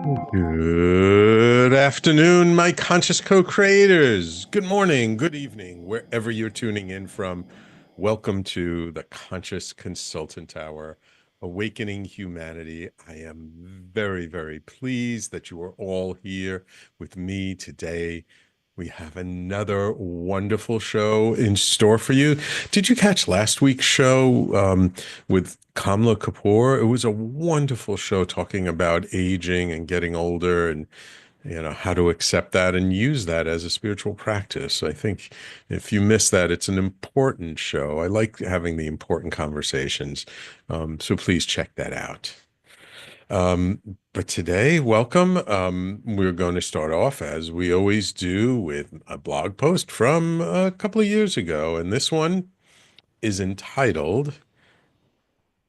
Good afternoon, my conscious co-creators. Good morning, good evening, wherever you're tuning in from. Welcome to the Conscious Consultant Hour, Awakening Humanity. I am very, very pleased that you are all here with me today. We have another wonderful show in store for you. Did you catch last week's show with Kamla Kapoor? It was a wonderful show talking about aging and getting older and how to accept that and use that as a spiritual practice. I think if you miss that, it's an important show. I like having the important conversations. So please check that out. Um, but today, welcome. We're going to start off as we always do with a blog post from a couple of years ago. And this one is entitled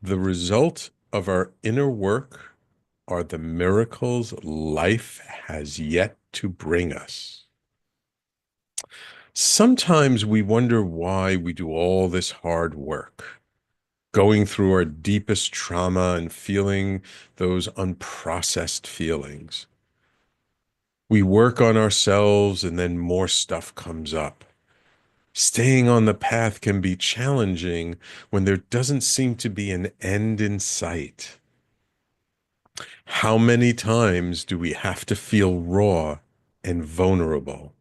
"The Result of Our Inner Work Are the Miracles Life Has Yet to Bring Us." Sometimes we wonder why we do all this hard work, going through our deepest trauma and feeling those unprocessed feelings. We work on ourselves and then more stuff comes up. Staying on the path can be challenging when there doesn't seem to be an end in sight. How many times do we have to feel raw and vulnerable?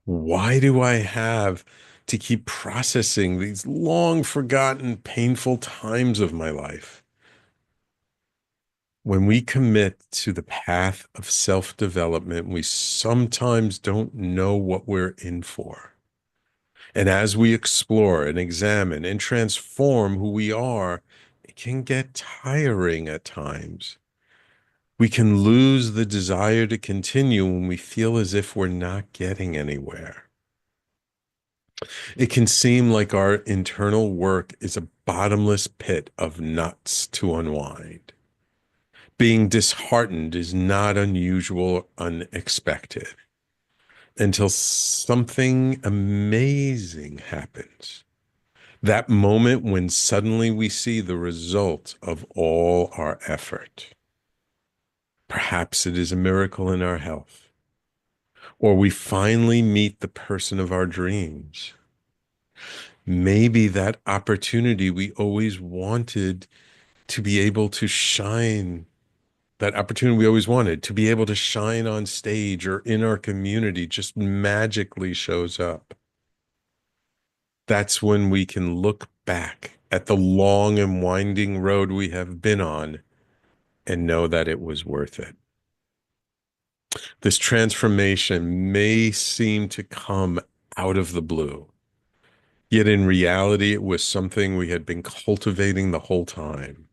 Why do I have to keep processing these long forgotten, painful times of my life? When we commit to the path of self-development, we sometimes don't know what we're in for. And as we explore and examine and transform who we are, it can get tiring at times. We can lose the desire to continue when we feel as if we're not getting anywhere. It can seem like our internal work is a bottomless pit of nuts to unwind. Being disheartened is not unusual or unexpected until something amazing happens. That moment when suddenly we see the result of all our effort. Perhaps it is a miracle in our health, or we finally meet the person of our dreams. Maybe that opportunity we always wanted to be able to shine, that opportunity we always wanted to be able to shine on stage or in our community just magically shows up. That's when we can look back at the long and winding road we have been on and know that it was worth it. This transformation may seem to come out of the blue, yet in reality, it was something we had been cultivating the whole time.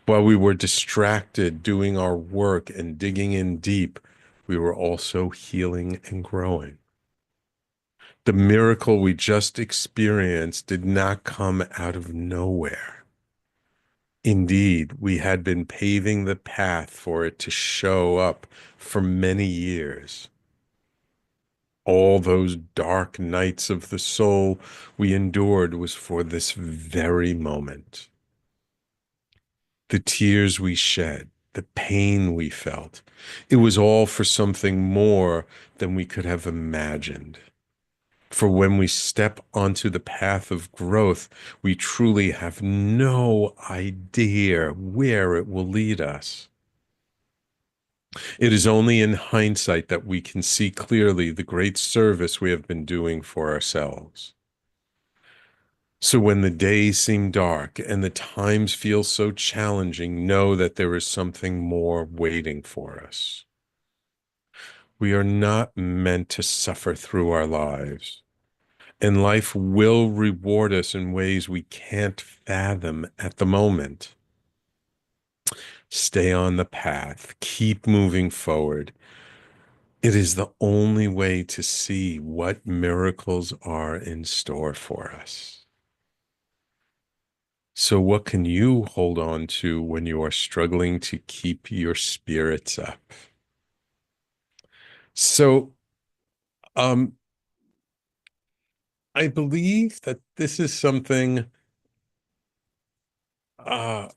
While we were distracted doing our work and digging in deep, we were also healing and growing. The miracle we just experienced did not come out of nowhere. Indeed, we had been paving the path for it to show up for many years. All those dark nights of the soul we endured was for this very moment. The tears we shed, the pain we felt, it was all for something more than we could have imagined. For when we step onto the path of growth, we truly have no idea where it will lead us. It is only in hindsight that we can see clearly the great service we have been doing for ourselves. So when the days seem dark and the times feel so challenging, know that there is something more waiting for us. We are not meant to suffer through our lives, and life will reward us in ways we can't fathom at the moment. Stay on the path, keep moving forward. It is the only way to see what miracles are in store for us. So, what can you hold on to when you are struggling to keep your spirits up? So, um, I believe that this is something uh,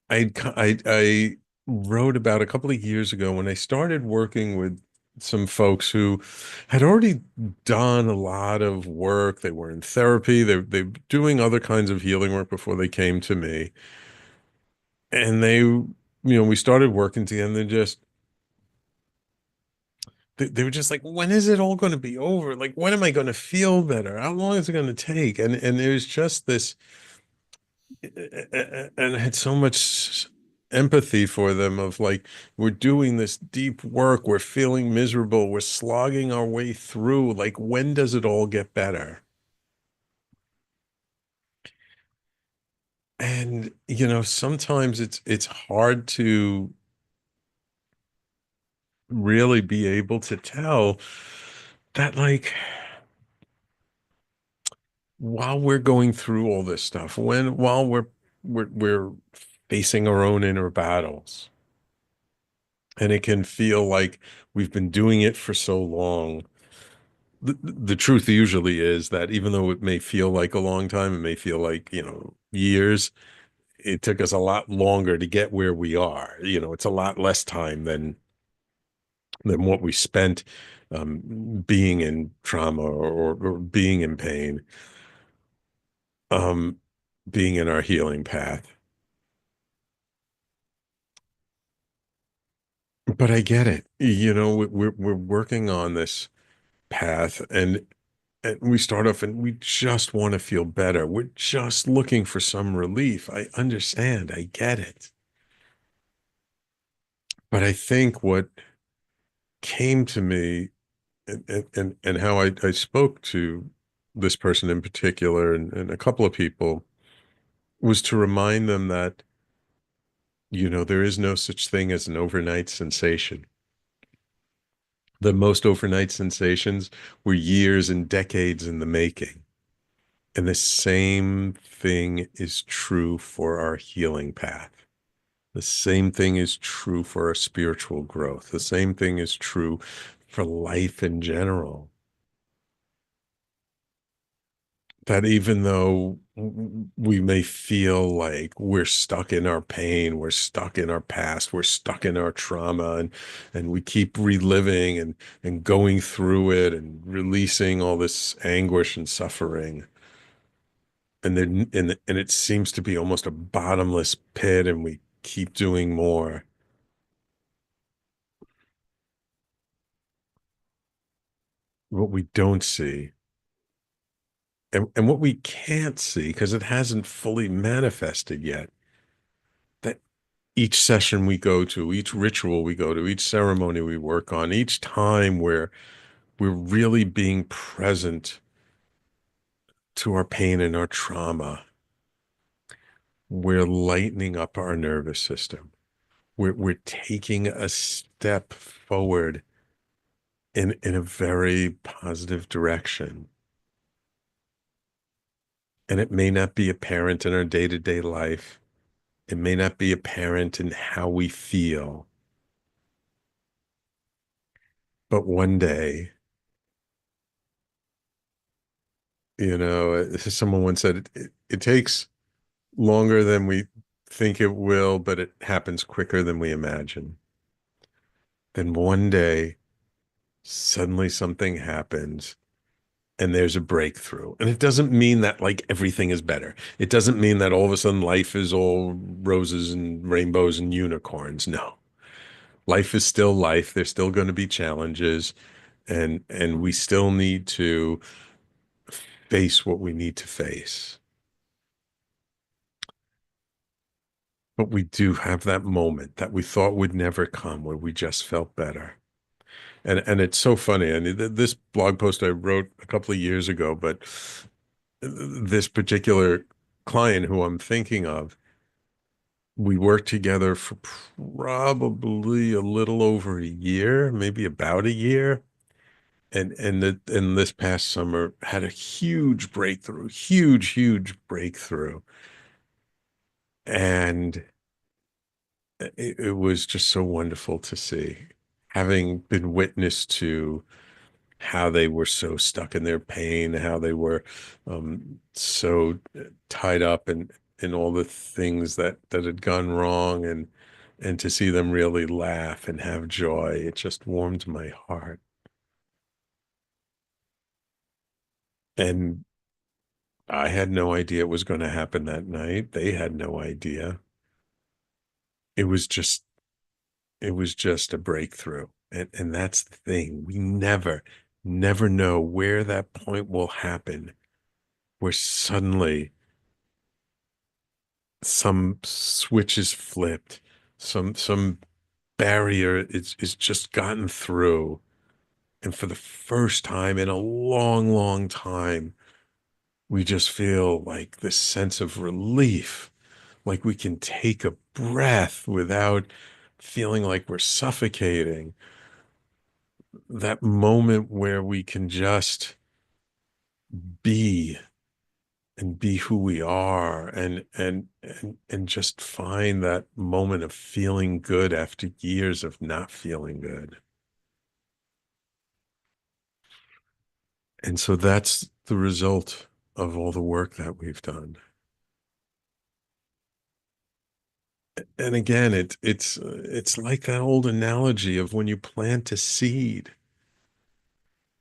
I wrote about a couple of years ago when I started working with some folks who had already done a lot of work. They were in therapy. They doing other kinds of healing work before they came to me. And we started working together and they were just like, when is it all going to be over? Like, when am I going to feel better? How long is it going to take? And it was just this, and I had so much empathy for them of like, we're doing this deep work, we're feeling miserable, we're slogging our way through. Like, when does it all get better? And sometimes it's hard to really be able to tell that, like, while we're going through all this stuff, while we're facing our own inner battles, and it can feel like we've been doing it for so long. The truth usually is that even though it may feel like a long time, it may feel like, years, it took us a lot longer to get where we are. It's a lot less time than what we spent being in trauma or being in pain, um, being in our healing path. But I get it. We're working on this path, and we start off and we just want to feel better. We're just looking for some relief. I understand. I get it. But I think what came to me, and how I spoke to this person in particular, and a couple of people, was to remind them that, there is no such thing as an overnight sensation. The most overnight sensations were years and decades in the making. And the same thing is true for our healing path. The same thing is true for our spiritual growth. The same thing is true for life in general. That even though we may feel like we're stuck in our pain, we're stuck in our past, we're stuck in our trauma, and we keep reliving and going through it and releasing all this anguish and suffering. And it seems to be almost a bottomless pit, and we keep doing more. What we don't see, and what we can't see because it hasn't fully manifested yet, that each session we go to, each ritual we go to, each ceremony we work on, each time where we're really being present to our pain and our trauma, we're lightening up our nervous system. We're taking a step forward in a very positive direction. And it may not be apparent in our day-to-day life. It may not be apparent in how we feel, but one day, someone once said it takes longer than we think it will, but it happens quicker than we imagine. Then one day, suddenly something happens and there's a breakthrough. And it doesn't mean that like everything is better. It doesn't mean that all of a sudden life is all roses and rainbows and unicorns. No. Life is still life. There's still going to be challenges, and we still need to face what we need to face. But we do have that moment that we thought would never come where we just felt better. And it's so funny. I mean, this blog post I wrote a couple of years ago, but this particular client who I'm thinking of, we worked together for probably a little over a year, maybe about a year. And this past summer had a huge breakthrough, huge breakthrough. And it was just so wonderful to see, having been witness to how they were so stuck in their pain, how they were so tied up in all the things that had gone wrong, and to see them really laugh and have joy, it just warmed my heart. And I had no idea it was going to happen that night. They had no idea. It was just it was just a breakthrough. And that's the thing. We never know where that point will happen, where suddenly some switch is flipped, some barrier is just gotten through. And for the first time in a long, long time, we just feel like this sense of relief, like we can take a breath without feeling like we're suffocating. That moment where we can just be and be who we are, and just find that moment of feeling good after years of not feeling good. And so that's the result of all the work that we've done. And again, it's like that old analogy of when you plant a seed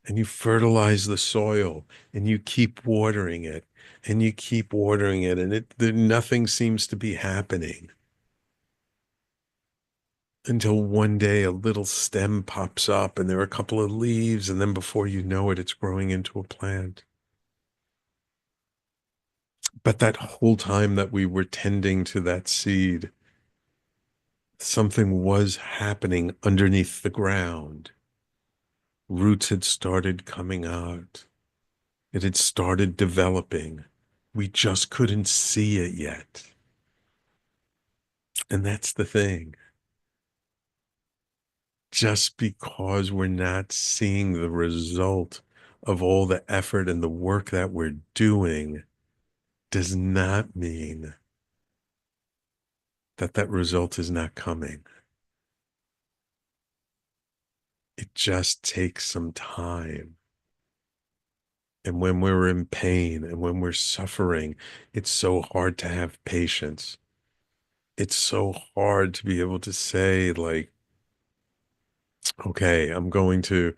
and you fertilize the soil and you keep watering it and you keep watering it, and nothing seems to be happening until one day a little stem pops up and there are a couple of leaves, and then before you know it, it's growing into a plant. But that whole time that we were tending to that seed, something was happening underneath the ground. Roots had started coming out. It had started developing. We just couldn't see it yet. And that's the thing. Just because we're not seeing the result of all the effort and the work that we're doing does not mean that that result is not coming. It just takes some time. And when we're in pain and when we're suffering, it's so hard to have patience. It's so hard to be able to say, like, okay, I'm going to,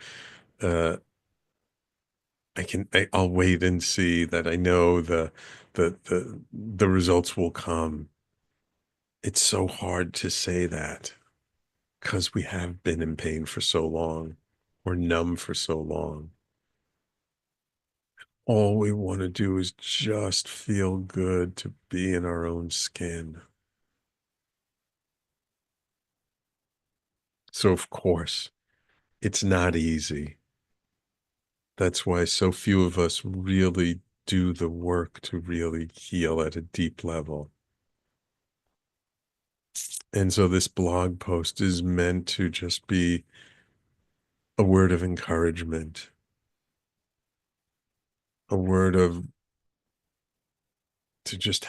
uh, I'll wait and see that I know the results will come. It's so hard to say that because we have been in pain for so long or numb for so long. All we want to do is just feel good to be in our own skin. So, of course, it's not easy. That's why so few of us really do the work to really heal at a deep level. And so this blog post is meant to just be a word of encouragement, a word of to just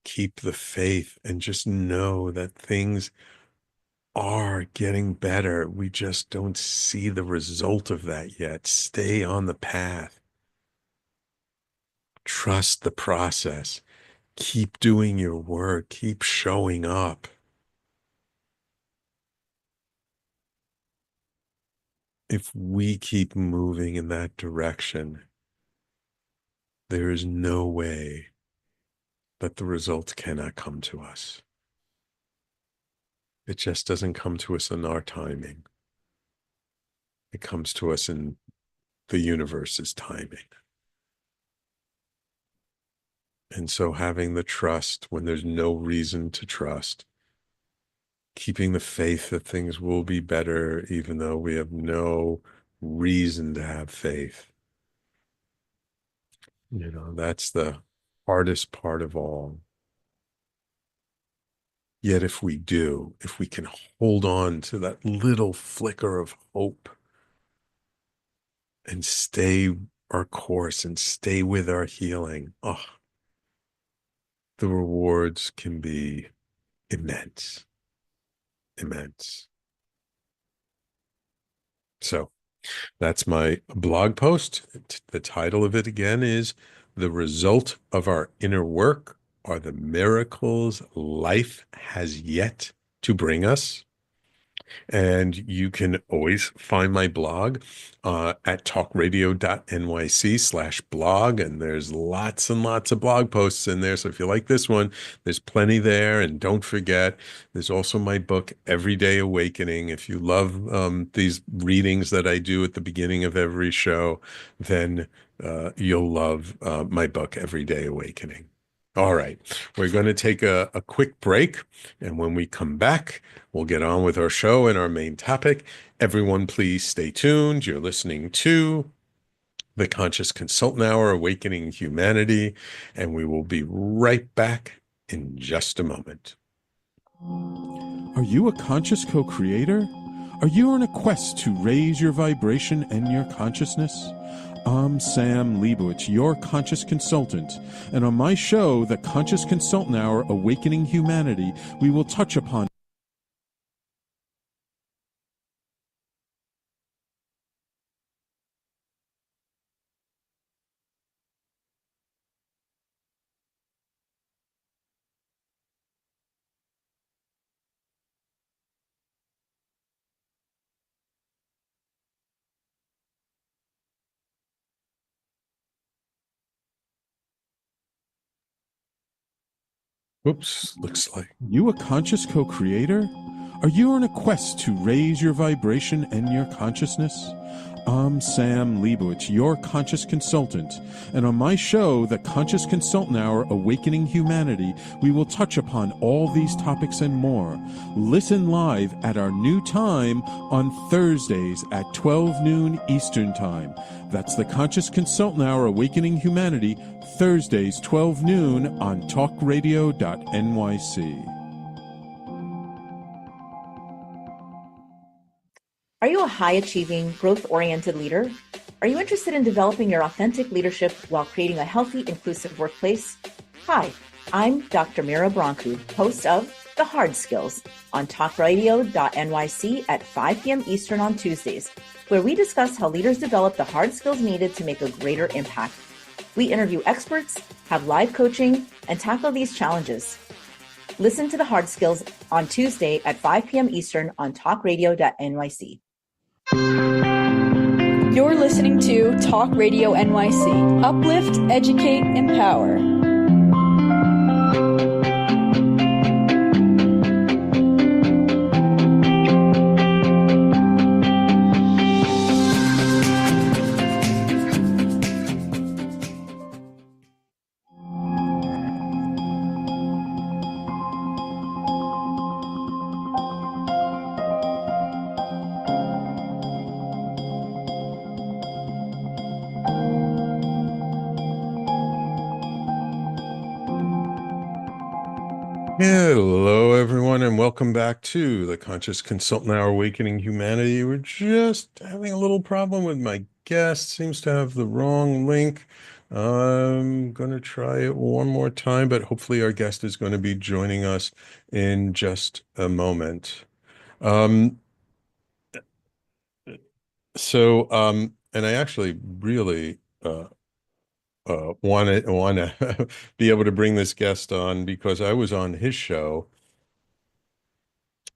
keep the faith and just know that things are getting better. We just don't see the result of that yet. Stay on the path. Trust the process. Keep doing your work. Keep showing up. If we keep moving in that direction, there is no way that the results cannot come to us. It just doesn't come to us in our timing. It comes to us in the universe's timing. And so having the trust when there's no reason to trust, keeping the faith that things will be better, even though we have no reason to have faith. That's the hardest part of all. Yet if we do, if we can hold on to that little flicker of hope and stay our course and stay with our healing, oh, the rewards can be immense, immense. So that's my blog post. The title of it again is The Result of Our Inner Work are the miracles life has yet to bring us. And you can always find my blog at talkradio.nyc/blog. And there's lots and lots of blog posts in there. So if you like this one, there's plenty there. And don't forget, there's also my book, Everyday Awakening. If you love these readings that I do at the beginning of every show, then you'll love my book, Everyday Awakening. All right, we're going to take a quick break. And when we come back, we'll get on with our show and our main topic. Everyone, please stay tuned. You're listening to the Conscious Consultant Hour, Awakening Humanity, and we will be right back in just a moment. Are you a conscious co-creator? Are you on a quest to raise your vibration and your consciousness? I'm Sam Leibowitz, your conscious consultant, and on my show, The Conscious Consultant Hour, Awakening Humanity, we will touch upon Oops, looks like. you a conscious co-creator? Are you on a quest to raise your vibration and your consciousness? I'm Sam Leibowitz, your conscious consultant, and on my show, The Conscious Consultant Hour, Awakening Humanity, we will touch upon all these topics and more. Listen live at our new time on Thursdays at 12 noon Eastern Time. That's The Conscious Consultant Hour, Awakening Humanity, Thursdays, 12 noon on talkradio.nyc. Are you a high-achieving, growth-oriented leader? Are you interested in developing your authentic leadership while creating a healthy, inclusive workplace? Hi, I'm Dr. Mira Brancu, host of The Hard Skills on talkradio.nyc at 5 p.m. Eastern on Tuesdays, where we discuss how leaders develop the hard skills needed to make a greater impact. We interview experts, have live coaching, and tackle these challenges. Listen to The Hard Skills on Tuesday at 5 p.m. Eastern on talkradio.nyc. You're listening to Talk Radio NYC. Uplift, educate, empower. Hello, everyone, and welcome back to the Conscious Consultant Hour, Awakening Humanity. We're just having a little problem with my guest. Seems to have the wrong link. I'm going to try it one more time, but hopefully our guest is going to be joining us in just a moment. Um, and I actually really want to be able to bring this guest on because I was on his show.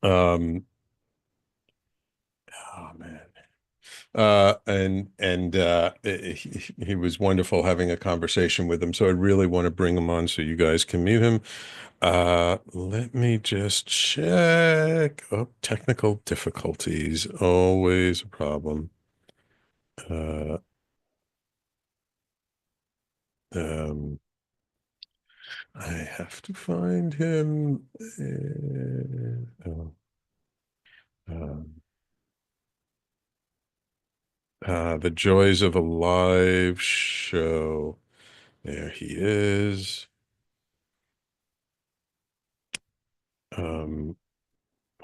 Oh man. He was wonderful having a conversation with him. So I really want to bring him on so you guys can meet him. Let me just check. Oh, technical difficulties, always a problem. Uh, um, I have to find him. Um, the joys of a live show. There he is.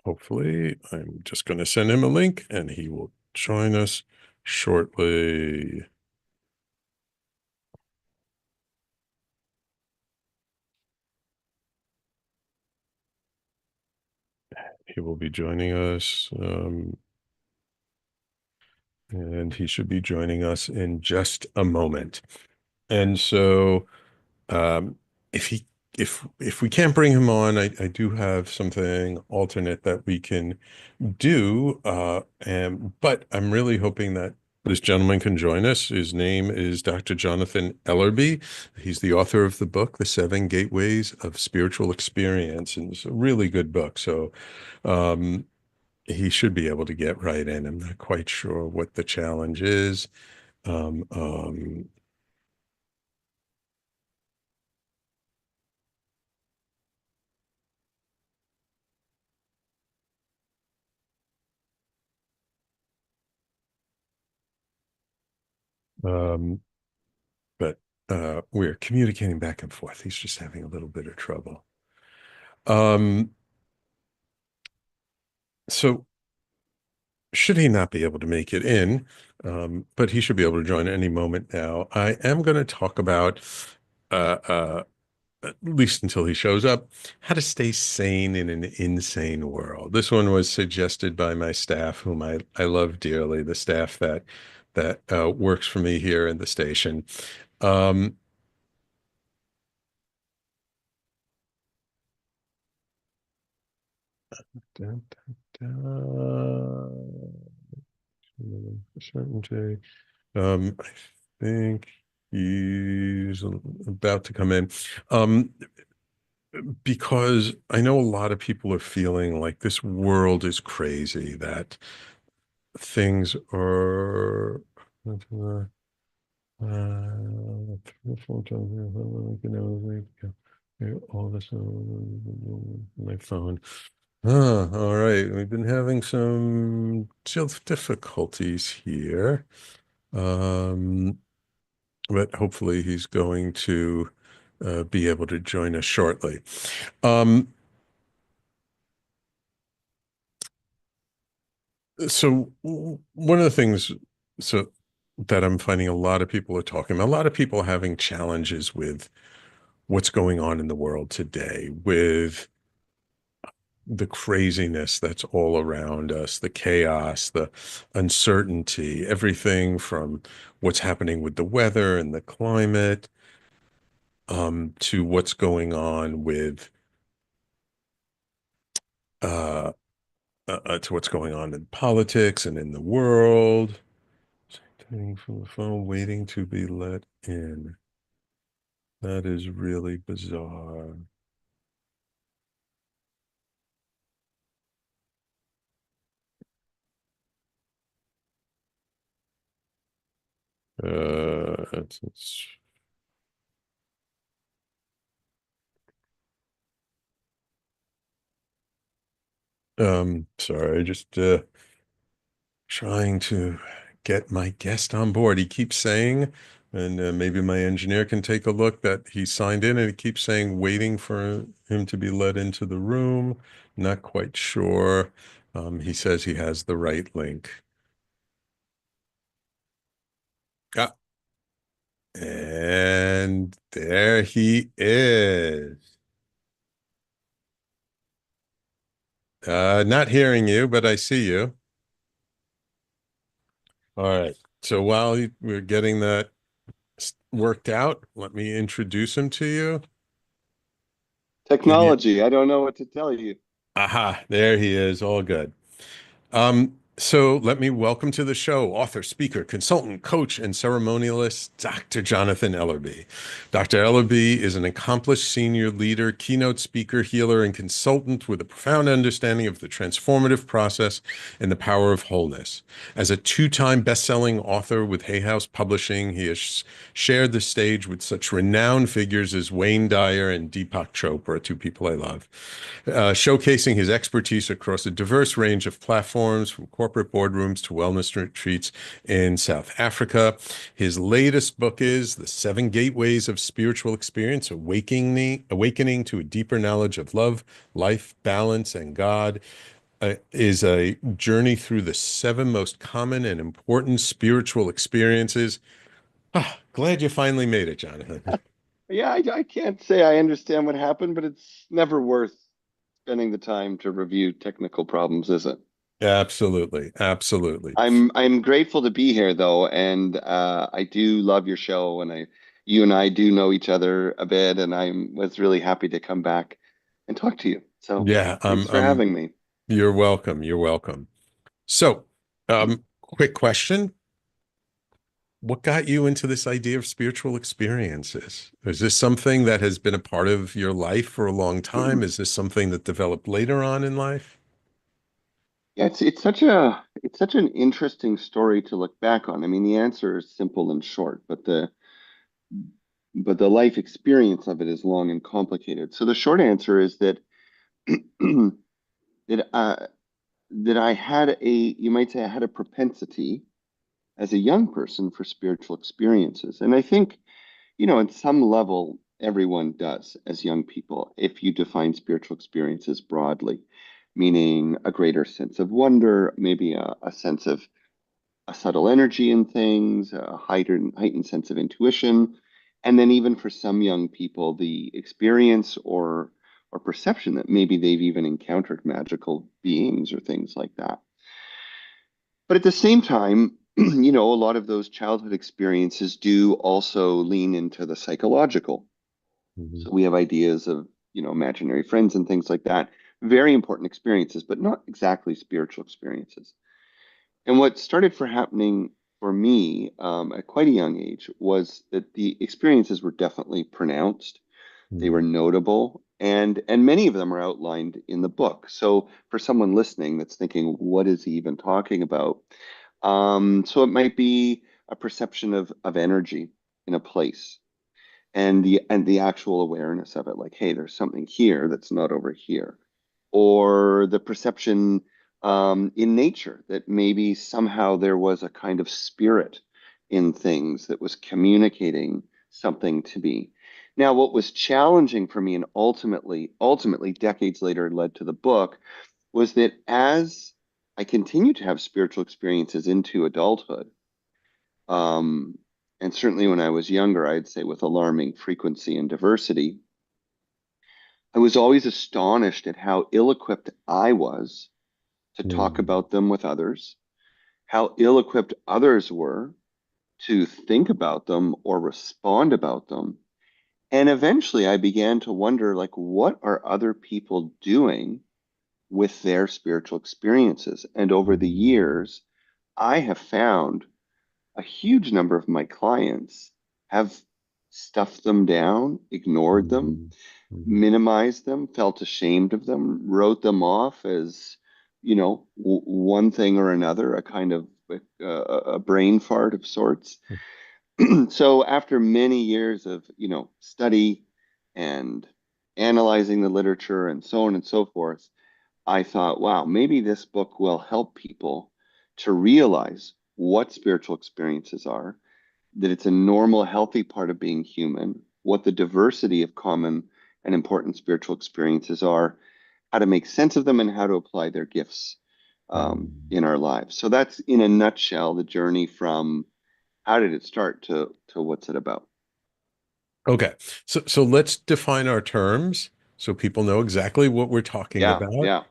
Hopefully, I'm just going to send him a link and he will join us shortly. He will be joining us, and he should be joining us in just a moment. And so, if he if we can't bring him on, I do have something alternate that we can do. But I'm really hoping that this gentleman can join us. His name is Dr. Jonathan Ellerby. He's the author of the book, The Seven Gateways of Spiritual Experience, and it's a really good book. So um, he should be able to get right in. I'm not quite sure what the challenge is. Um, um, um, but we're communicating back and forth. He's just having a little bit of trouble. Um, so should he not be able to make it in, but he should be able to join at any moment now. I am going to talk about, uh, uh, at least until he shows up, how to stay sane in an insane world. This one was suggested by my staff, whom I love dearly, the staff that works for me here in the station. Um, da, da, certainty. I think he's about to come in. Because I know a lot of people are feeling like this world is crazy, that things are all this on my phone. All right. We've been having some difficulties here. But hopefully he's going to be able to join us shortly. Um, so one of the things so that I'm finding a lot of people are talking about, a lot of people are having challenges with what's going on in the world today, with the craziness that's all around us, the chaos, the uncertainty, everything from what's happening with the weather and the climate, to what's going on with uh, to what's going on in politics and in the world. Turning from the phone, waiting to be let in. That is really bizarre. It's sorry, just trying to get my guest on board. He keeps saying, and maybe my engineer can take a look, that he signed in, and he keeps saying waiting for him to be let into the room. Not quite sure. He says he has the right link. Ah, and there he is. Not hearing you, but I see you. All right. So while we're getting that worked out, let me introduce him to you. Give you, Technology. I don't know what to tell you. aha, there he is. All good. So let me welcome to the show author, speaker, consultant, coach, and ceremonialist, Dr. Jonathan Ellerby. Dr. Ellerby is an accomplished senior leader, keynote speaker, healer, and consultant with a profound understanding of the transformative process and the power of wholeness. As a two-time best-selling author with Hay House Publishing, he has shared the stage with such renowned figures as Wayne Dyer and Deepak Chopra, two people I love, showcasing his expertise across a diverse range of platforms, from corporate boardrooms to wellness retreats in South Africa. His latest book is The Seven Gateways of Spiritual Experience, Awakening to a Deeper Knowledge of Love, Life, Balance, and God. Is a journey through the seven most common and important spiritual experiences. Glad you finally made it, Jonathan. Yeah, I can't say I understand what happened, but it's never worth spending the time to review technical problems, is it? Absolutely. Absolutely. I'm grateful to be here though, and I do love your show, and you and I do know each other a bit, and I was really happy to come back and talk to you. So Yeah, thanks for having me. you're welcome. You're welcome. So, quick question. What got you into this idea of spiritual experiences? Is this something that has been a part of your life for a long time? Is this something that developed later on in life? Yeah, it's such an interesting story to look back on. I mean, the answer is simple and short, but the life experience of it is long and complicated. So the short answer is that that that I had you might say I had a propensity as a young person for spiritual experiences. And I think, at some level, everyone does as young people, if you define spiritual experiences broadly, meaning a greater sense of wonder, maybe a sense of a subtle energy in things, a heightened sense of intuition, and then even for some young people, the experience or perception that maybe they've even encountered magical beings or things like that. But at the same time, a lot of those childhood experiences do also lean into the psychological. Mhm. So we have ideas of, imaginary friends and things like that. Very important experiences, but not exactly spiritual experiences. And what started for happening for me at quite a young age was that the experiences were definitely pronounced. They were Mhm. notable, and many of them are outlined in the book. So for someone listening that's thinking, what is he even talking about? So it might be a perception of energy in a place and the actual awareness of it, like, hey, there's something here that's not over here, or the perception in nature that maybe somehow there was a kind of spirit in things that was communicating something to me. Now, what was challenging for me and ultimately decades later led to the book was that as I continued to have spiritual experiences into adulthood, um, and certainly when I was younger, I'd say with alarming frequency and diversity, I was always astonished at how ill-equipped I was to talk Mhm. about them with others, how ill-equipped others were to think about them or respond about them. And eventually I began to wonder, like, what are other people doing with their spiritual experiences? And over the Mhm. years, I have found a huge number of my clients have stuffed them down, ignored them, Mhm. Mhm. minimized them, felt ashamed of them, wrote them off as, one thing or another, a kind of a brain fart of sorts. So after many years of, study and analyzing the literature and so on and so forth, I thought, wow, maybe this book will help people to realize what spiritual experiences are, that it's a normal, healthy part of being human, what the diversity of common and important spiritual experiences are, how to make sense of them, and how to apply their gifts Mhm. in our lives. So that's, in a nutshell, the journey from how did it start to what's it about. Okay. So let's define our terms so people know exactly what we're talking Yeah, about. yeah.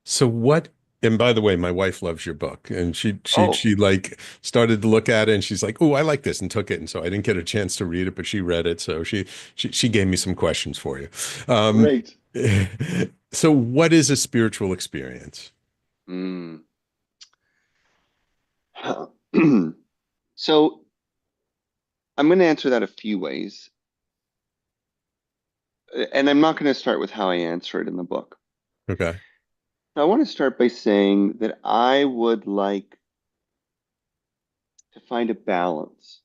So what, and by the way, my wife loves your book and she Oh, like started to look at it and she's like, "Oh, I like this," and took it. And so I didn't get a chance to read it, but she read it. So she gave me some questions for you. Um, great. so what is a spiritual experience? Mm. So I'm going to answer that a few ways. And I'm not going to start with how I answer it in the book. Okay. I want to start by saying that I would like to find a balance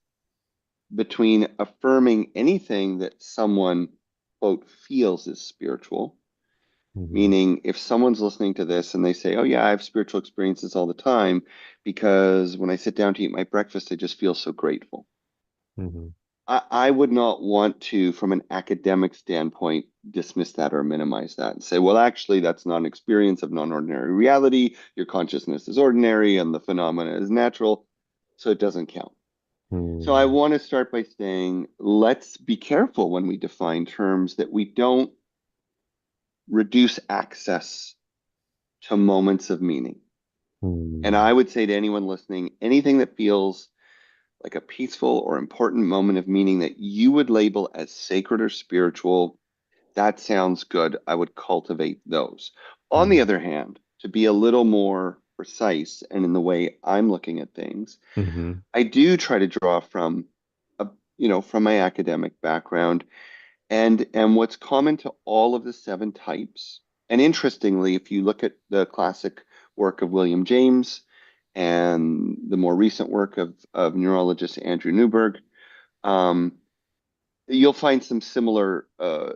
between affirming anything that someone, quote, feels is spiritual, Mhm. meaning if someone's listening to this and they say, oh, yeah, I have spiritual experiences all the time because when I sit down to eat my breakfast, I just feel so grateful. Mhm. I would not want to, from an academic standpoint, dismiss that or minimize that and say, well, actually, that's not an experience of non-ordinary reality. Your consciousness is ordinary and the phenomena is natural, so it doesn't count. So I Mhm. want to start by saying, let's be careful when we define terms that we don't reduce access to moments of meaning. And Mhm. I would say to anyone listening, anything that feels like a peaceful or important moment of meaning that you would label as sacred or spiritual, that sounds good. I would cultivate those. On the Mm-hmm. other hand, to be a little more precise and in the way I'm looking at things, Mm-hmm. I do try to draw from a, from my academic background and what's common to all of the seven types. And interestingly, if you look at the classic work of William James and the more recent work of neurologist Andrew Newberg, um, you'll find some similar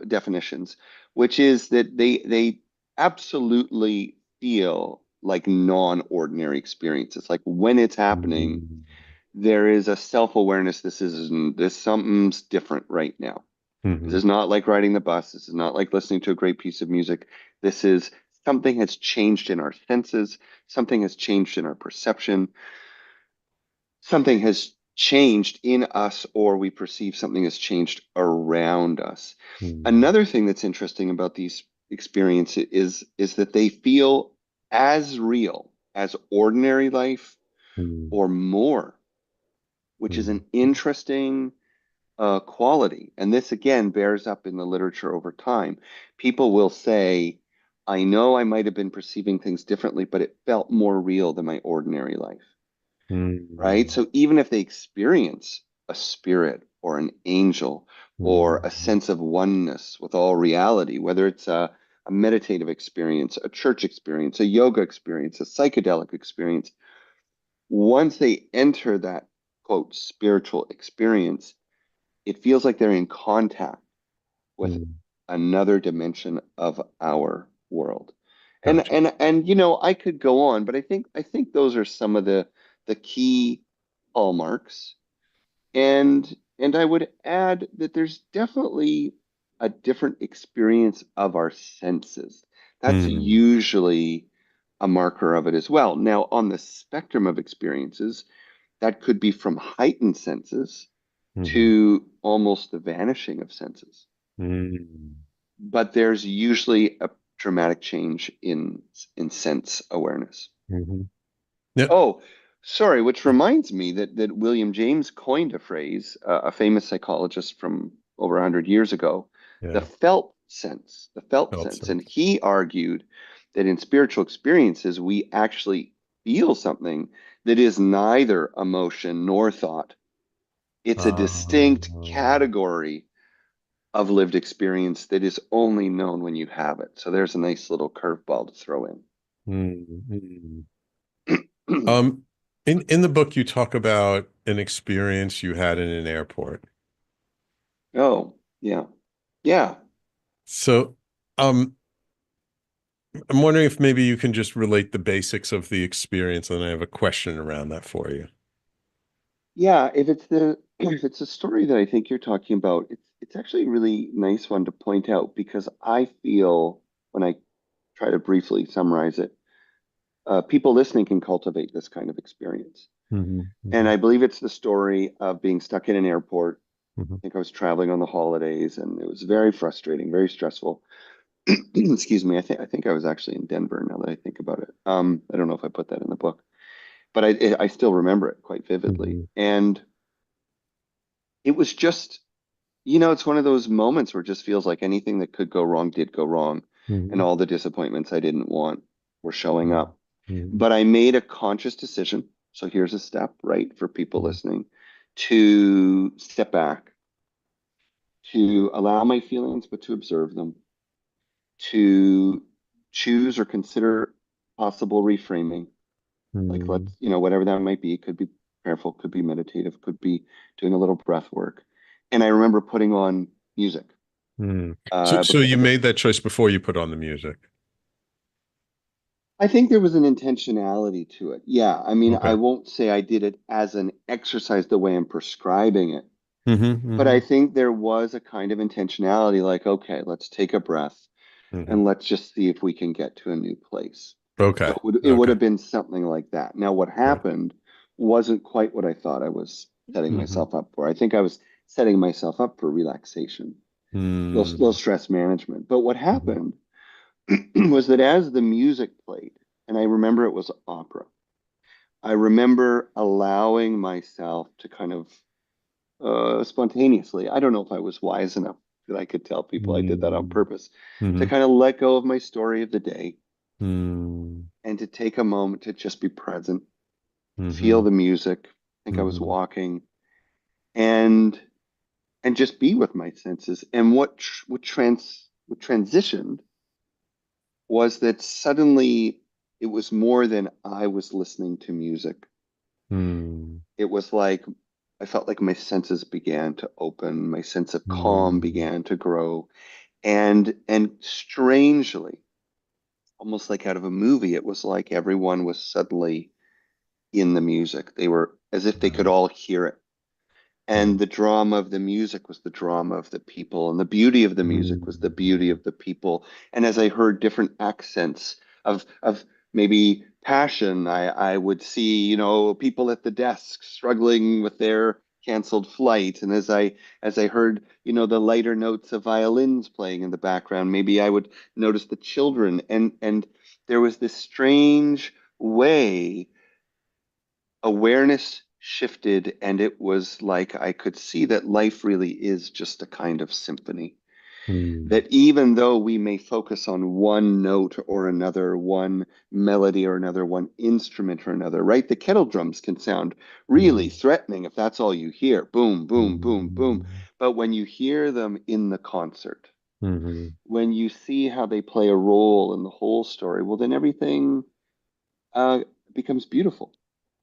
definitions, which is that they absolutely feel like non-ordinary experiences. Like when it's happening, there is a self-awareness. This something's different right now. This Mm-hmm. is not like riding the bus. This is not like listening to a great piece of music. This is something has changed in our senses. Something has changed in our perception. Something has changed in us, or we perceive something has changed around us. Mm-hmm. Another thing that's interesting about these experiences is that they feel as real as ordinary life or more, which is Mm-hmm. an interesting quality. And this again bears up in the literature over time. People will say, I know I might have been perceiving things differently, but it felt more real than my ordinary life, right? Mm-hmm. So even if they experience a spirit or an angel or a Mm-hmm. sense of oneness with all reality, whether it's a meditative experience, a church experience, a yoga experience, a psychedelic experience, once they enter that quote spiritual experience, it feels like they're in contact with Mm-hmm. another dimension of our world. And Gotcha. and I could go on, but I think those are some of the key hallmarks. And I would add that there's definitely a different experience of our senses. That's Mm-hmm. usually a marker of it as well. Now, on the spectrum of experiences, that could be from heightened senses Mm-hmm. to almost the vanishing of senses. Mm-hmm. But there's usually a dramatic change in sense awareness. Mm-hmm. Yep. Oh, sorry, which reminds me that William James coined a phrase, a famous psychologist from over 100 years ago, Yeah. the felt Felt sense. And sense. he argued that in spiritual experiences, we actually feel something that is neither emotion nor thought. It's a distinct Um, category of lived experience that is only known when you have it. So there's a nice little curveball to throw mm-hmm. in. Um, in the book, you talk about an experience you had in an airport. Oh, yeah. Yeah. So, um, I'm wondering if maybe you can just relate the basics of the experience, and I have a question around that for you. Yeah, if it's the if it's a story that I think you're talking about, it's actually a really nice one to point out because I feel when I try to briefly summarize it, people listening can cultivate this kind of experience. Hmm. And Hmm. I believe it's the story of being stuck in an airport. Hmm. I think I was traveling on the holidays and it was very frustrating, very stressful. Excuse me. I think I was actually in Denver now that I think about it. I don't know if I put that in the book, but I still remember it quite vividly. Hmm. And it was just, it's one of those moments where it just feels like anything that could go wrong did go wrong, and Hmm. all the disappointments I didn't want were showing up. Hmm. But I made a conscious decision. So here's a step, right, for people Hmm. listening, to step back, to allow my feelings, but to observe them, to choose or consider possible reframing. Like Hmm. whatever that might be. It could be prayerful, could be meditative, could be doing a little breath work. And I remember putting on music. Hmm. So you Because made that choice before you put on the music. I think there was an intentionality to it. Yeah, I mean, I Okay. won't say I did it as an exercise the way I'm prescribing it, Hmm. but Hmm. I think there was a kind of intentionality, like, okay, let's take a breath Hmm. and let's just see if we can get to a new place. So Okay. it would Okay. have been something like that. Now, what Right. happened wasn't quite what I thought I was setting Hmm. myself up for. I think I was setting myself up for relaxation, low Hmm. stress management. But what Hmm. happened was that as the music played, and I remember it was opera, I remember allowing myself to kind of spontaneously, I don't know if I was wise enough that I could tell people I did that on Mm. purpose, to Mhm. kind of let go of my story of the day Mm. and to take a moment to just be present, feel Mhm. the music. I think I was Mhm. walking and just be with my senses. And what transitioned was that suddenly it was more than I was listening to music. Mm. It was like I felt like my senses began to open, my sense of calm Mm. began to grow, and strangely, almost like out of a movie, it was like everyone was suddenly in the music. They were as if they could Right. all hear it. And Right. the drama of the music was the drama of the people, and the beauty of the music was the beauty Mm. of the people. And as I heard different accents of maybe passion, I would see, people at the desk struggling with their canceled flight. And as I heard, the lighter notes of violins playing in the background, maybe I would notice the children. And there was this strange way awareness shifted, and it was like I could see that life really is just a kind of symphony. Mm. That even though we may focus on one note or another, one melody or another, one instrument or another, right? The kettle drums can sound really Mm. threatening if that's all you hear. Boom, boom, boom, boom. Mm. But when you hear them in the concert, Mhm. when you see how they play a role in the whole story, well, then everything uh, becomes beautiful.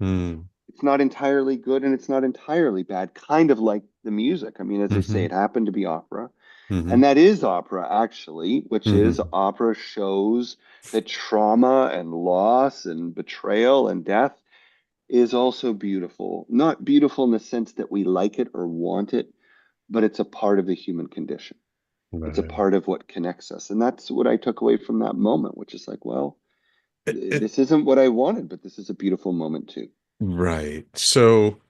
Mm. It's not entirely good and it's not entirely bad, kind of like the music. I mean, as I say, Mhm. it happened to be opera. And Mhm. that is opera, actually, which is Mhm. opera shows that trauma and loss and betrayal and death is also beautiful. Not beautiful in the sense that we like it or want it, but it's a part of the human condition. It's a Right. part of what connects us. And that's what I took away from that moment, which is like, well, It, this isn't what I wanted, but this is a beautiful moment too. right. So,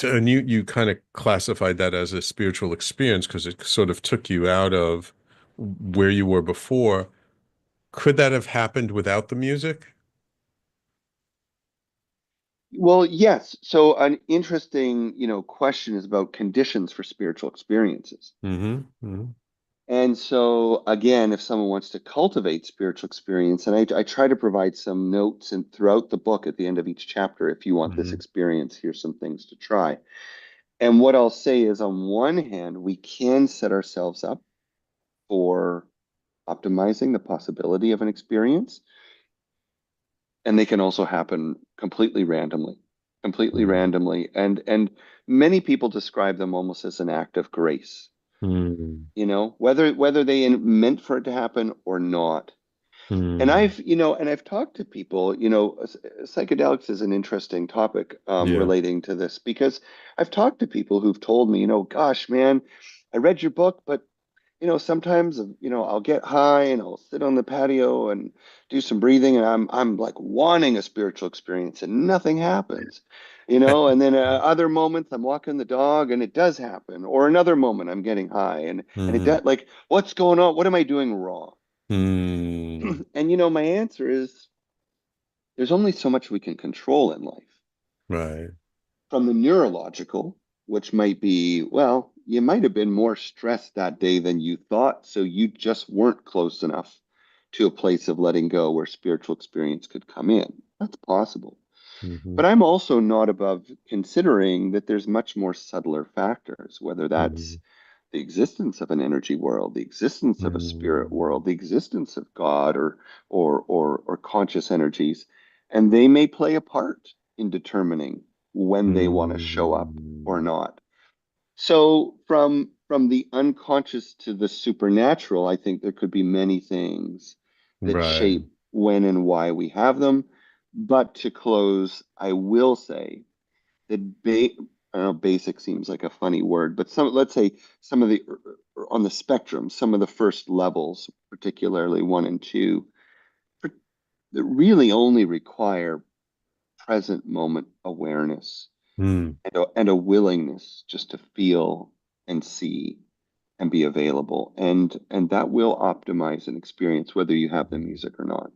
and you kind of classified that as a spiritual experience because it sort of took you out of where you were before. Could that have happened without the music? Well, yes. So an interesting, question is about conditions for spiritual experiences. Mm-hmm. Mm-hmm. And so again, if someone wants to cultivate spiritual experience, and I try to provide some notes and throughout the book at the end of each chapter, if you want this Mm-hmm. experience, here's some things to try. And what I'll say is on one hand, we can set ourselves up for optimizing the possibility of an experience. And they can also happen completely randomly. And many people describe them almost as an act of grace, Mm-hmm. whether they meant for it to happen or not. And Mm-hmm. I've talked to people, psychedelics is an interesting topic Yeah. relating to this because I've talked to people who've told me, gosh, man, I read your book, but sometimes, I'll get high and I'll sit on the patio and do some breathing, and I'm like wanting a spiritual experience, and nothing happens, And then other moments, I'm walking the dog, and it does happen. Or another moment, I'm getting high, and it Mm-hmm. does. Like, what's going on? What am I doing wrong? Mm-hmm. And my answer is there's only so much we can control in life. Right. From the neurological, which might be, well, you might have been more stressed that day than you thought, so you just weren't close enough to a place of letting go where spiritual experience could come in. That's possible. Mm-hmm. But I'm also not above considering that there's much more subtler factors, whether Mm-hmm. that's the existence of an energy world, the existence of a spirit Mm-hmm. world, the existence of God or conscious energies, and they may play a part in determining when they want to show up or Mm-hmm. not. So from the unconscious to the supernatural, I think there could be many things that Right. shape when and why we have them. But to close, I will say that I don't know, basic seems like a funny word, but let's say some of the on the spectrum, some of the first levels, particularly one and two, that really only require present moment awareness Mm. and a willingness just to feel and see and be available, and that will optimize an experience whether you have the music or not.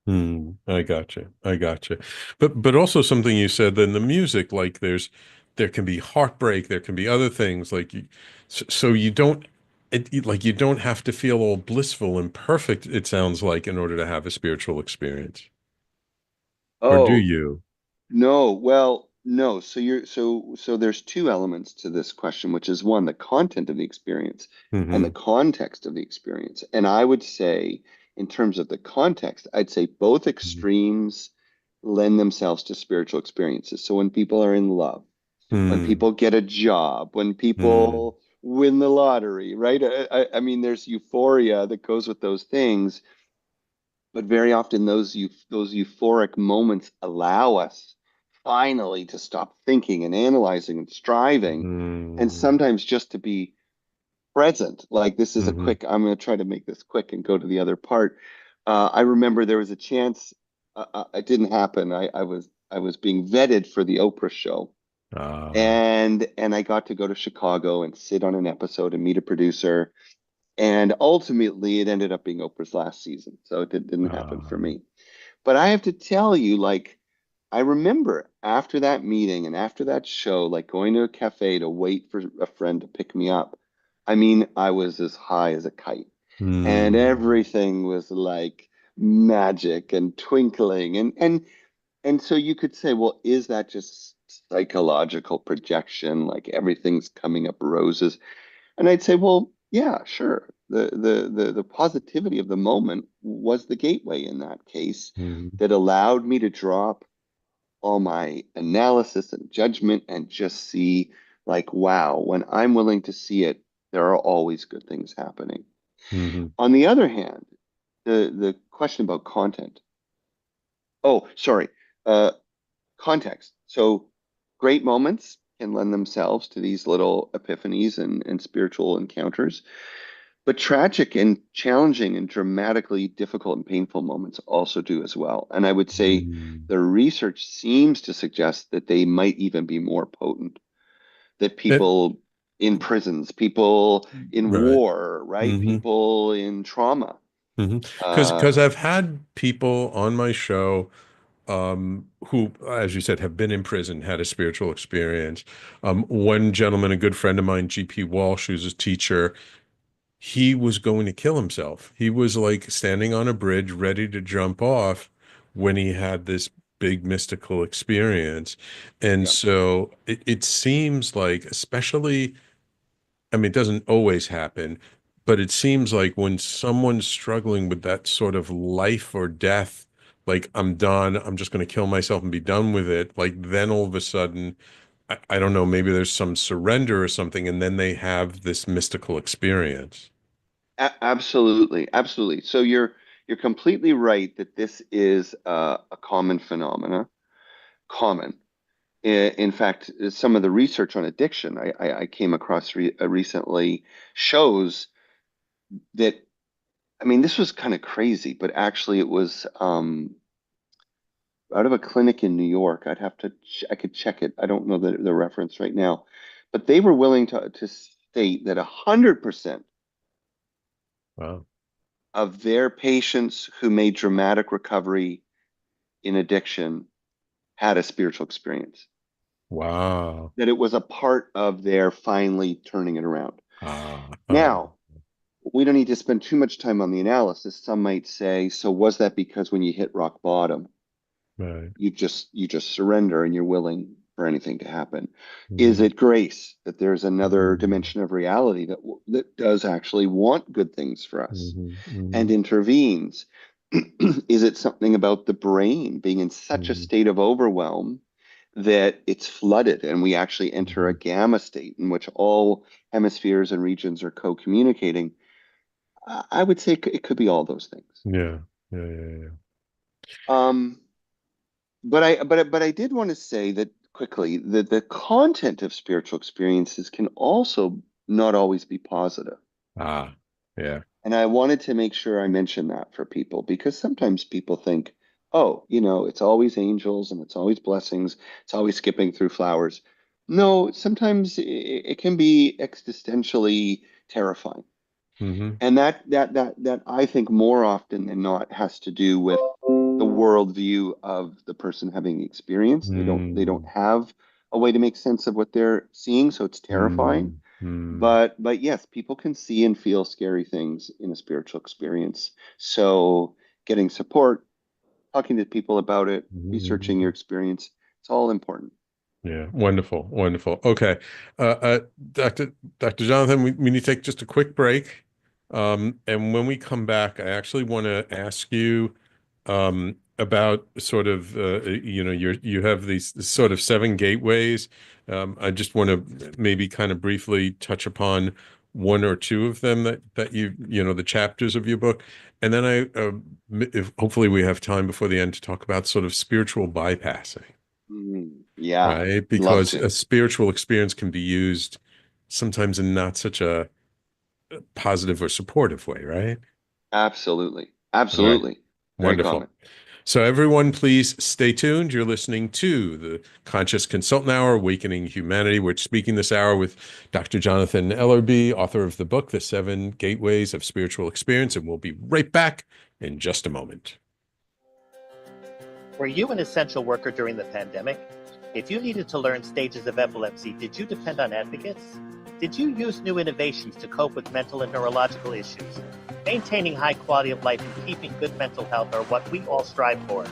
I gotcha. I gotcha. But also something you said in the music, like there can be heartbreak, there can be other things like so you don't like you don't have to feel all blissful and perfect, it sounds like, in order to have a spiritual experience. Or do Oh, you? no, well, no. So there's two elements to this question, which is one, the content of the experience and the Hmm. context of the experience. And I would say, in terms of the context, I'd say both extremes lend themselves to spiritual experiences. So when people are in love, when Hmm. people get a job, when Hmm. people win the lottery, right? I mean, there's euphoria that goes with those things, but very often those euphoric moments allow us finally to stop thinking and analyzing and striving, and Hmm. sometimes just to be present. Like this is a Hmm. quick. I'm going to try to make this quick and go to the other part. I remember there was a chance. It didn't happen. I was being vetted for the Oprah show, Ah. and I got to go to Chicago and sit on an episode and meet a producer. And ultimately, it ended up being Oprah's last season, so didn't happen for Ah. me. But I have to tell you, like, I remember after that meeting and after that show, like going to a cafe to wait for a friend to pick me up. I mean, I was as high as a kite, and Hmm. everything was like magic and twinkling, and so you could say, well, is that just psychological projection? Like everything's coming up roses? And I'd say, well, yeah, sure. The positivity of the moment was the gateway in that case Hmm. that allowed me to drop all my analysis and judgment and just see like, wow, when I'm willing to see it, there are always good things happening. Hmm. On the other hand, the question about content. Oh, sorry. Uh, Context. So great moments can lend themselves to these little epiphanies and spiritual encounters. But tragic and challenging and dramatically difficult and painful moments also do as well. And I would say Hmm. the research seems to suggest that they might even be more potent, that It, people in prisons, people in right. war, right? Hmm. People in trauma. Because I've had people on my show who, as you said, have been in prison, had a spiritual experience. One gentleman, a good friend of mine, GP Walsh, who's a teacher, he was going to kill himself. He was like standing on a bridge, ready to jump off when he had this big mystical experience. And Yeah, so it seems like, especially, I mean, it doesn't always happen, but it seems like when someone's struggling with that sort of life or death, like I'm done, I'm just going to kill myself and be done with it, like then all of a sudden, I don't know, maybe there's some surrender or something, and then they have this mystical experience. absolutely, absolutely. So you're completely right that this is a common phenomena. Common. In fact, some of the research on addiction I came across recently shows that, I mean, this was kind of crazy, but actually it was out of a clinic in New York. I could check it. I don't know the reference right now, but they were willing to state that 100% Wow. of their patients who made dramatic recovery in addiction had a spiritual experience, Wow. that it was a part of their finally turning it around. Ah, Now, we don't need to spend too much time on the analysis. Some might say, so was that because when you hit rock bottom, right. you just surrender and you're willing for anything to happen? Is Hmm. it grace that there's another Hmm. dimension of reality that does actually want good things for us Hmm. Hmm. and intervenes? Is it something about the brain being in such a Hmm. state of overwhelm that it's flooded and we actually enter a Hmm. gamma state in which all hemispheres and regions are co-communicating? I would say it could be all those things. Yeah. Yeah. Yeah. Yeah. Um, but I did want to say that quickly that the content of spiritual experiences can also not always be positive. Ah, yeah. And I wanted to make sure I mention that for people because sometimes people think, oh, it's always angels and it's always blessings, it's always skipping through flowers. No, sometimes it can be existentially terrifying. Hmm. And that I think more often than not has to do with the worldview of the person having the experience. They don't have a way to make sense of what they're seeing, so it's terrifying. But yes, people can see and feel scary things in a spiritual experience. So getting support, talking to people about it, researching your experience, it's all important. Yeah, wonderful, wonderful. Okay, Dr. Jonathan, we need to take just a quick break. And when we come back, I actually want to ask you about sort of you have these sort of seven gateways. I just want to maybe kind of briefly touch upon one or two of them that the chapters of your book, and then if hopefully we have time before the end to talk about sort of spiritual bypassing. Yeah, Right? love Because to. a spiritual experience can be used sometimes in not such a positive or supportive way, right? Absolutely. All right. Absolutely. Very Wonderful. common. So everyone, please stay tuned. You're listening to the Conscious Consultant Hour, Awakening Humanity. We're speaking this hour with Dr. Jonathan Ellerby, author of the book, The Seven Gateways of Spiritual Experience, and we'll be right back in just a moment. Were you an essential worker during the pandemic? If you needed to learn stages of epilepsy, did you depend on advocates? Did you use new innovations to cope with mental and neurological issues? Maintaining high quality of life and keeping good mental health are what we all strive for.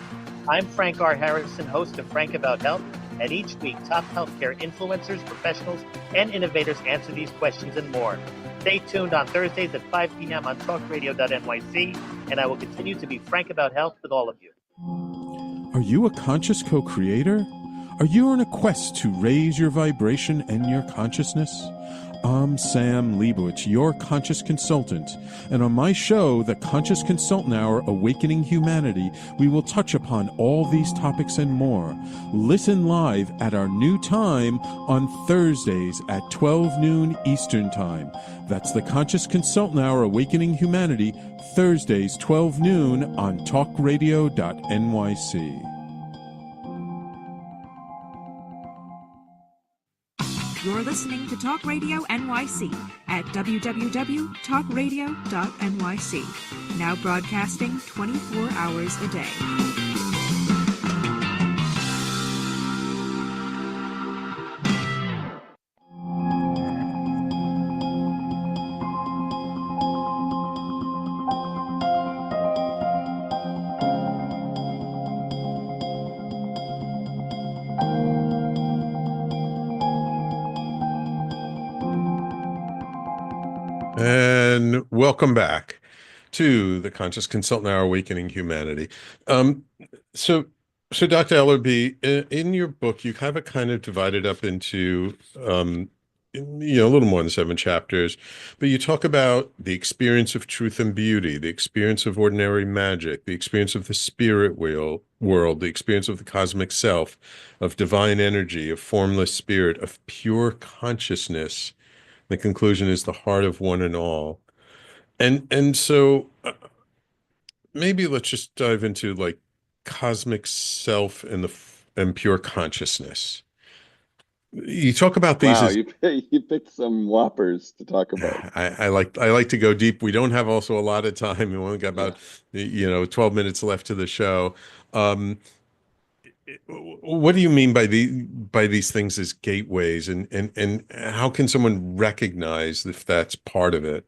I'm Frank R. Harrison, host of Frank About Health, and each week top healthcare influencers, professionals, and innovators answer these questions and more. Stay tuned on Thursdays at 5 p.m. on talkradio.nyc, and I will continue to be frank about health with all of you. Are you a conscious co-creator? Are you on a quest to raise your vibration and your consciousness? I'm Sam Leibowitz, your conscious consultant, and on my show, The Conscious Consultant Hour, Awakening Humanity, we will touch upon all these topics and more. Listen live at our new time on Thursdays at 12 noon Eastern Time. That's The Conscious Consultant Hour, Awakening Humanity, Thursdays 12 noon on talkradio.nyc. You're listening to Talk Radio NYC at www.talkradio.nyc. Now broadcasting 24 hours a day. And welcome back to the Conscious Consultant Hour, Awakening Humanity. Um, so, so Dr. Ellerby, in your book, you have it kind of divided up into, a little more than seven chapters, but you talk about the experience of truth and beauty, the experience of ordinary magic, the experience of the spirit world, the experience of the cosmic self, of divine energy, of formless spirit, of pure consciousness. The conclusion is the heart of one and all. And so maybe let's just dive into like cosmic self and and pure consciousness. You talk about these Wow, as you picked some whoppers to talk about. I like to go deep. We don't have also a lot of time. We only got Yeah. about 12 minutes left to the show. Um, what do you mean by these things as gateways, and how can someone recognize if that's part of it?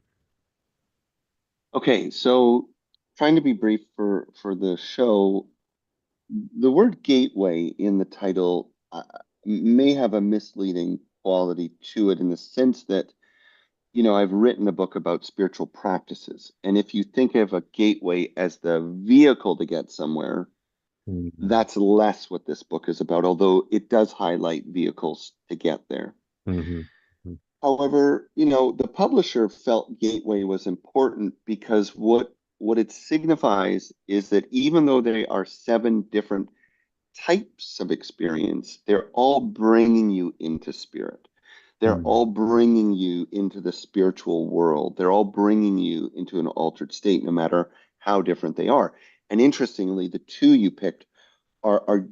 Okay, so trying to be brief for the show, the word gateway in the title may have a misleading quality to it in the sense that, I've written a book about spiritual practices. And if you think of a gateway as the vehicle to get somewhere, Mhm. that's less what this book is about, although it does highlight vehicles to get there. Mhm. However, the publisher felt gateway was important because what it signifies is that even though there are seven different types of experience, they're all bringing you into spirit. They're Mhm. all bringing you into the spiritual world. They're all bringing you into an altered state, no matter how different they are. And interestingly, the two you picked are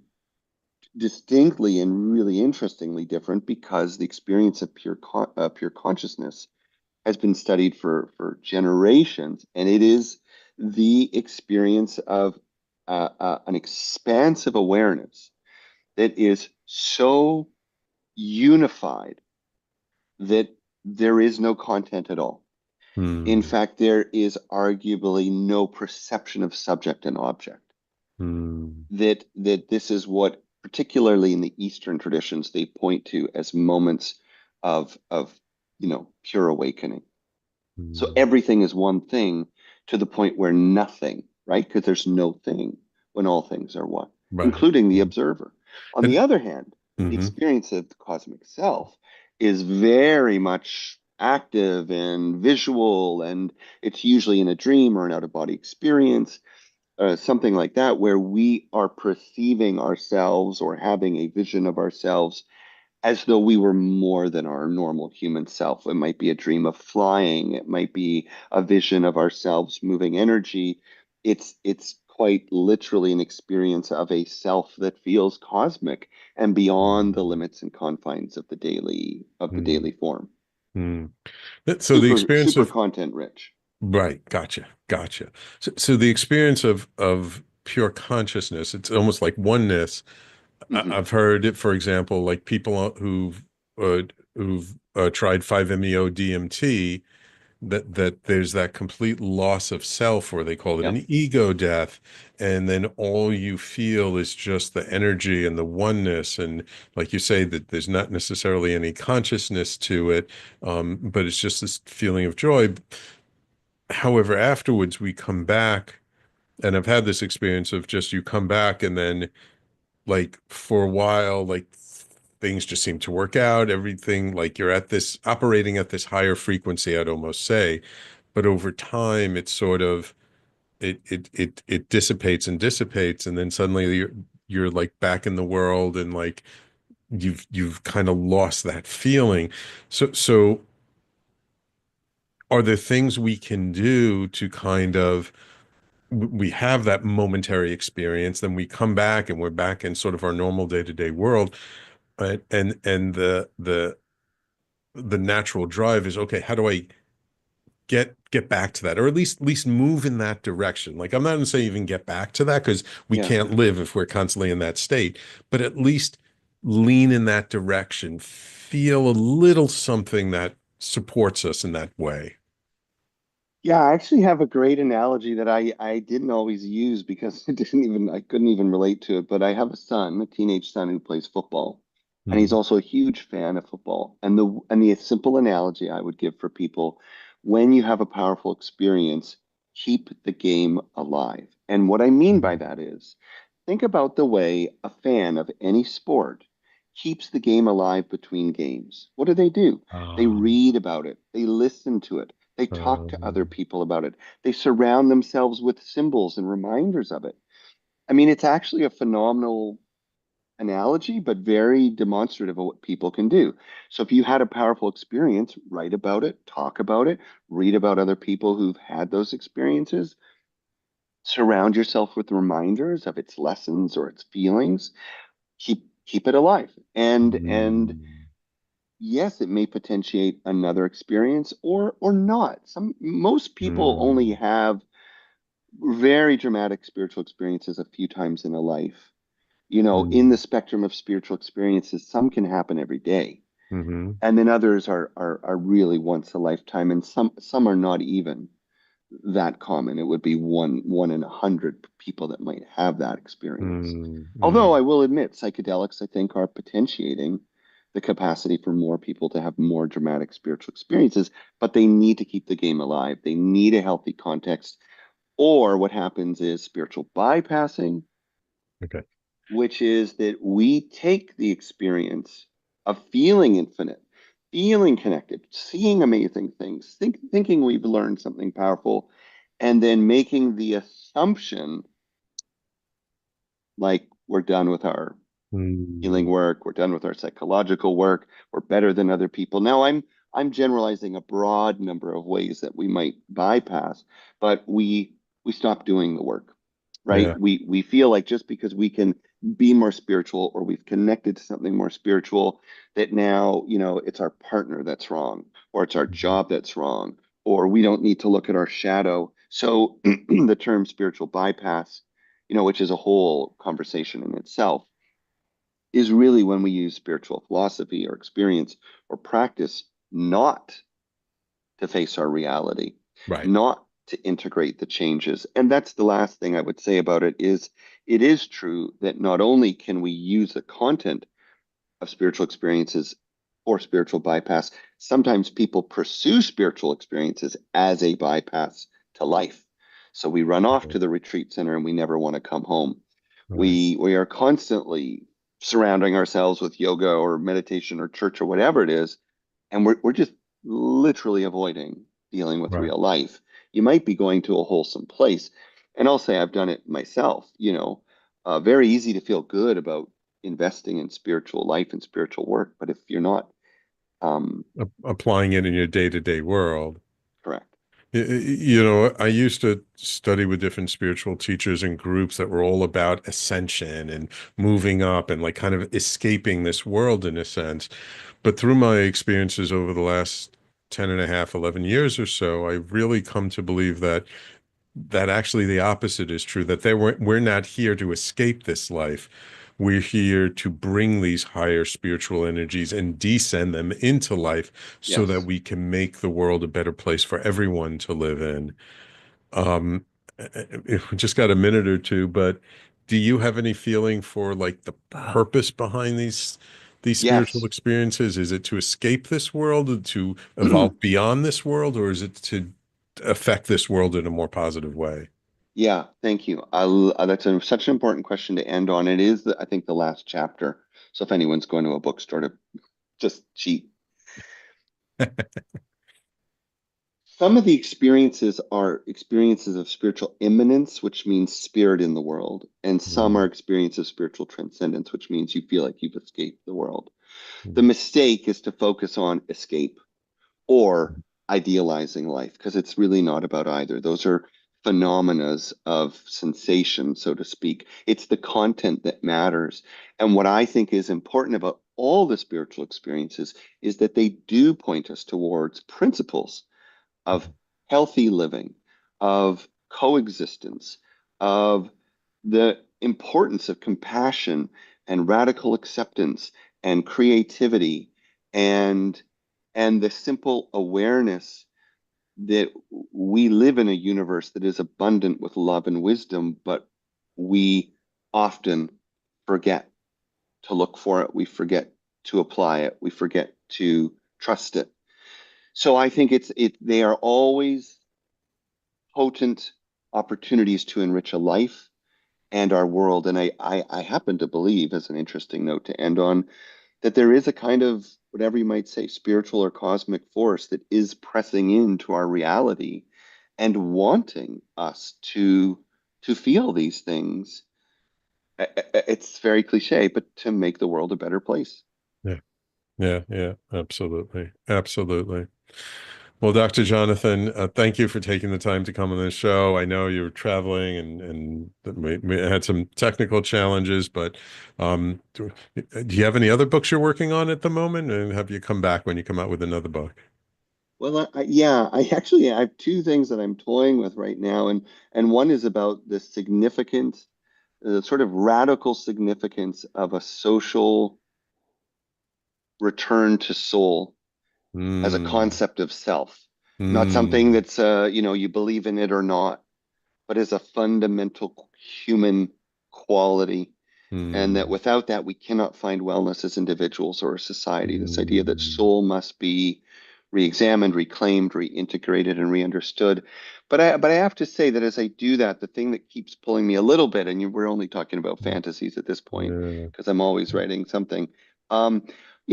distinctly and really interestingly different because the experience of pure consciousness has been studied for generations, and it is the experience of an expansive awareness that is so unified that there is no content at all. In Mm, fact, there is arguably no perception of subject and object. mm, That this is what, particularly in the Eastern traditions, they point to as moments of pure awakening. So mm. everything is one thing to the point where nothing, right? Because there's no thing when all things are one, Right. including the observer. On the And other hand, the mhm, experience of the cosmic self is very much active and visual, and it's usually in a dream or an out-of-body experience, something like that, where we are perceiving ourselves or having a vision of ourselves as though we were more than our normal human self. It might be a dream of flying. It might be a vision of ourselves moving energy. It's quite literally an experience of a self that feels cosmic and beyond the mm, limits and confines of the mm, daily form. mm. So the Super, experience super of content rich. right, gotcha. So the experience of pure consciousness, it's almost like oneness. Hmm. I've heard it, for example, like people uh, who've tried 5-MeO DMT, that there's that complete loss of self, or they call it Yep. an ego death, and then all you feel is just the energy and the oneness, and like you say, that there's not necessarily any consciousness to it, but it's just this feeling of joy. However, afterwards we come back, and I've had this experience of just you come back and then like for a while, like things just seem to work out, everything like you're at this operating at this higher frequency, I'd almost say. But over time, it's sort of it dissipates and dissipates, and then suddenly you're like back in the world, and like you've kind of lost that feeling. So are there things we can do to kind of we have that momentary experience, then we come back and we're back in sort of our normal day-to-day world, right? And the natural drive is, okay, how do I get back to that, or at least move in that direction? Like, I'm not going to say even get back to that, because we Yeah. can't live if we're constantly in that state, but at least lean in that direction, feel a little something that supports us in that way. Yeah, I actually have a great analogy that I didn't always use because I couldn't even relate to it. But I have a son, a teenage son who plays football, and he's Mhm. also a huge fan of football. And the simple analogy I would give for people, when you have a powerful experience, keep the game alive. And what I mean by that is, think about the way a fan of any sport keeps the game alive between games. What do? They Um, read about it, they listen to it, they talk to other um, people about it. They surround themselves with symbols and reminders of it. I mean, it's actually a phenomenal analogy, but very demonstrative of what people can do. So if you had a powerful experience, write about it, talk about it, read about other people who've had those experiences, surround yourself with reminders of its lessons or its feelings, keep it alive. And mm, yes, it may potentiate another experience or not. Most people only mm, have very dramatic spiritual experiences a few times in a life. In the mm, spectrum of spiritual experiences, some can happen every day, mhm, and then others are really once a lifetime, and some are not even that common. It would be one in 100 people that might have that experience. mm, Although I mm. will admit, psychedelics, I think, are potentiating the capacity for more people to have more dramatic spiritual experiences, but they need to keep the game alive. They need a healthy context. Or what happens is spiritual bypassing, Okay. which is that we take the experience of feeling infinite, feeling connected, seeing amazing things, thinking we've learned something powerful, and then making the assumption like we're done with our healing Mm, work, we're done with our psychological work, we're better than other people. Now I'm generalizing a broad number of ways that we might bypass, but we stop doing the work, right? yeah. We feel like just because we can be more spiritual or we've connected to something more spiritual, that now, it's our partner that's wrong, or it's our Mhm. job that's wrong, or we don't need to look at our shadow. So the term spiritual bypass which is a whole conversation in itself, is really when we use spiritual philosophy or experience or practice not to face our reality, Right. not to integrate the changes. And that's the last thing I would say about it is true that not only can we use the content of spiritual experiences or spiritual bypass, sometimes people pursue spiritual experiences as a bypass to life. So we run off to the retreat center and we never want to come home. Right. We are constantly surrounding ourselves with yoga or meditation or church or whatever it is, and we're just literally avoiding dealing with Right. real life. You might be going to a wholesome place, and I'll say I've done it myself. Very easy to feel good about investing in spiritual life and spiritual work, but if you're not Applying it in your day-to-day world. correct. I used to study with different spiritual teachers and groups that were all about ascension and moving up and like kind of escaping this world in a sense. But through my experiences over the last 10 and a half, 11 years or so, I've really come to believe that actually the opposite is true, that we're not here to escape this life. We're here to bring these higher spiritual energies and descend them into life so that Yes. we can make the world a better place for everyone to live in. Um, we just got a minute or two, but do you have any feeling for like the purpose behind these spiritual Yes. experiences? Is it to escape this world, to evolve beyond this world, or is it to affect this world in a more positive way? Yeah, thank you. That's such an important question to end on. It is, I think, the last chapter. So if anyone's going to a bookstore to just cheat, some of the experiences are experiences of spiritual immanence, which means spirit in the world, and some are Mhm. experiences of spiritual transcendence, which means you feel like you've escaped the world. The mistake is to focus on escape or idealizing life, because it's really not about either. Those are phenomena of sensation, so to speak. It's the content that matters. And what I think is important about all the spiritual experiences is that they do point us towards principles of healthy living, of coexistence, of the importance of compassion and radical acceptance and creativity and the simple awareness that we live in a universe that is abundant with love and wisdom, but we often forget to look for it. We forget to apply it. We forget to trust it. So I think they are always potent opportunities to enrich a life and our world. And I happen to believe, as an interesting note to end on, that there is a kind of, whatever you might say, spiritual or cosmic force that is pressing into our reality and wanting us to feel these things. It's very cliche, but to make the world a better place. Yeah, yeah, absolutely. Absolutely. Well, Dr. Jonathan, thank you for taking the time to come on this show. I know you're traveling and we had some technical challenges, but do you have any other books you're working on at the moment? And have you come back when you come out with another book? Well, yeah, I have two things that I'm toying with right now, and one is about the significant, the sort of radical significance of a social return to soul as a Mm, concept of self, not something mm, that's you believe in it or not, but as a fundamental human quality, and that mm, without that we cannot find wellness as individuals or a society. This idea that mm, soul must be re-examined, reclaimed, reintegrated, and re-understood. But I have to say that as I do that, the thing that keeps pulling me a little bit, and we're only talking about fantasies at this point yeah. because I'm always writing something. Um,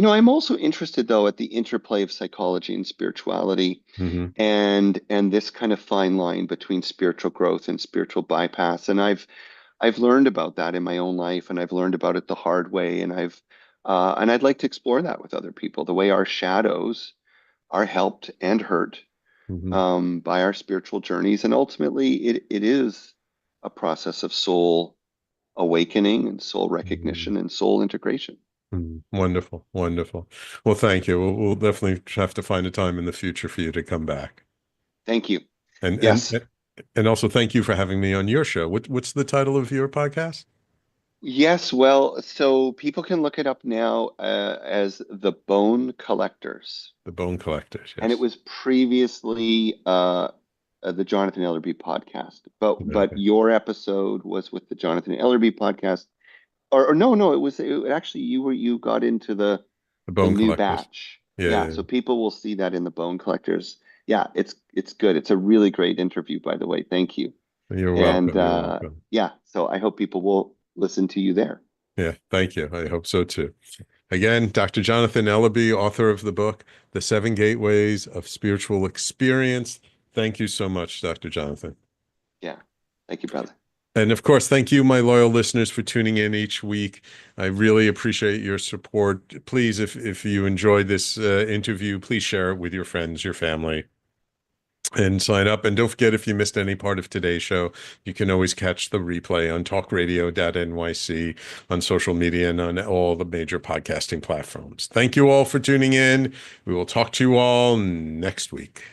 I'm also interested though at the interplay of psychology and spirituality Hmm. and this kind of fine line between spiritual growth and spiritual bypass. And I've learned about that in my own life, and I've learned about it the hard way, and I'd like to explore that with other people, the way our shadows are helped and hurt Hmm. by our spiritual journeys, and ultimately it is a process of soul awakening and soul recognition and soul integration. Wonderful, wonderful. Well, thank you. We'll definitely have to find a time in the future for you to come back. Thank you. And and Yes. And also thank you for having me on your show. What's the title of your podcast? Yes, well, so people can look it up now as The Bone Collectors. The Bone Collectors, And it yes. was previously the Jonathan Ellerby podcast. But Okay. your episode was with the Jonathan Ellerby podcast. Or no, actually you got into The the Bone new Collectors. batch. Yeah, Yeah, yeah, so people will see that in the Bone Collectors. Yeah, it's good. It's a really great interview, by the way. Thank you. yeah. You're And welcome. You're welcome. yeah, so I hope people will listen to you there. Yeah, thank you. I hope so too. Again, Dr. Jonathan Ellerby, author of the book, The Seven Gateways of Spiritual Experience. Thank you so much, Dr. Jonathan. Yeah. Thank you, brother. And of course, thank you, my loyal listeners, for tuning in each week. I really appreciate your support. Please, if you enjoyed this interview, please share it with your friends, your family, and sign up. And don't forget, if you missed any part of today's show, you can always catch the replay on talkradio.nyc, on social media, and on all the major podcasting platforms. Thank you all for tuning in. We will talk to you all next week.